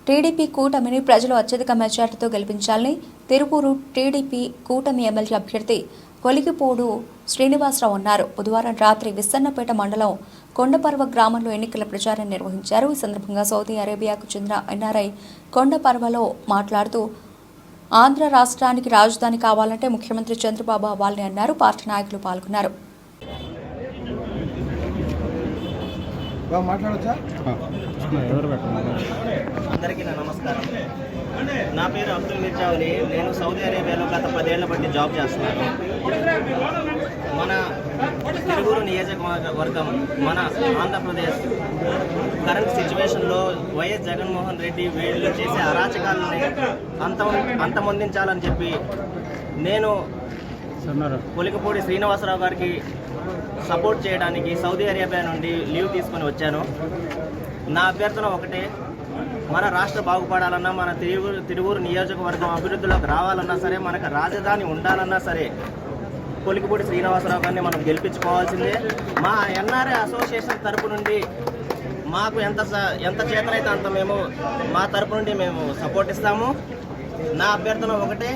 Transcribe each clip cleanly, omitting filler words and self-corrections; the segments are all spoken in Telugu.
టీడీపీ కూటమిని ప్రజలు అత్యధిక మెజార్టీతో గెలిపించాలని తిరుపూరు టీడీపీ కూటమి ఎమ్మెల్యే అభ్యర్థి కొలికిపోడు శ్రీనివాసరావు అన్నారు. బుధవారం రాత్రి విస్సన్నపేట మండలం కొండపర్వ గ్రామంలో ఎన్నికల ప్రచారం నిర్వహించారు. ఈ సందర్భంగా సౌదీ అరేబియాకు చెందిన ఎన్ఆర్ఐ కొండపర్వలో మాట్లాడుతూ ఆంధ్ర రాష్ట్రానికి రాజధాని కావాలంటే ముఖ్యమంత్రి చంద్రబాబు అవ్వాలని అన్నారు. పార్టీ నాయకులు పాల్గొన్నారు. అందరికీ నమస్కారం. నా పేరు అబ్దుల్ మిర్జావలి. నేను సౌదీ అరేబియాలో గత 10 ఏళ్ల బట్టి జాబ్ చేస్తున్నాను. మన తిరువూరు నియోజకవర్గం మన ఆంధ్రప్రదేశ్ కరెంట్ సిచ్యువేషన్లో వైఎస్ జగన్మోహన్ రెడ్డి వీళ్ళు చేసే అరాచకాలని అంతమొందించాలని చెప్పి నేను కొలికిపూడి శ్రీనివాసరావు గారికి సపోర్ట్ చేయడానికి సౌదీ అరేబియా నుండి లీవ్ తీసుకొని వచ్చాను. నా అభ్యర్థన ఒకటే, మన రాష్ట్ర బాగుపడాలన్నా, మన తిరువూరు నియోజకవర్గం అభివృద్ధిలోకి రావాలన్నా సరే, మనకు రాజధాని ఉండాలన్నా సరే కొలికిపూడి శ్రీనివాసరావు గారిని మనం గెలిపించుకోవాల్సిందే. మా ఎన్ఆర్ఐ అసోసియేషన్ తరపు నుండి మాకు ఎంత చేతనైతే అంత మేము మా తరపు నుండి మేము సపోర్ట్ ఇస్తాము. నా అభ్యర్థన ఒకటే,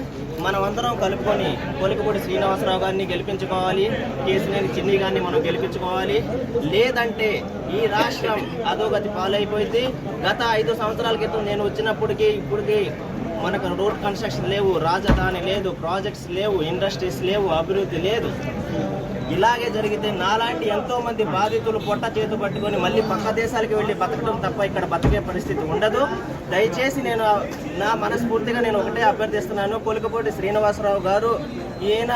మనమందరం కలుపుకొని కొలికిపూడి శ్రీనివాసరావు గారిని గెలిపించుకోవాలి, కేసినేని చిన్ని గారిని మనం గెలిపించుకోవాలి. లేదంటే ఈ రాష్ట్రం అధోగతి పాలైపోయింది. గత 5 సంవత్సరాల క్రితం నేను వచ్చినప్పటికీ ఇప్పటికీ మనకు రోడ్ కన్స్ట్రక్షన్ లేవు, రాజధాని లేదు, ప్రాజెక్ట్స్ లేవు, ఇండస్ట్రీస్ లేవు, అభివృద్ధి లేదు. ఇలాగే జరిగితే నాలాంటి ఎంతోమంది బాధితులు పొట్ట చేతు పట్టుకొని మళ్ళీ పక్క దేశాలకు వెళ్ళి బతకడం తప్ప ఇక్కడ బతికే పరిస్థితి ఉండదు. దయచేసి నా మనస్ఫూర్తిగా నేను ఒకటే అభ్యర్థిస్తున్నాను, కొలికిపూడి శ్రీనివాసరావు గారు ఈయన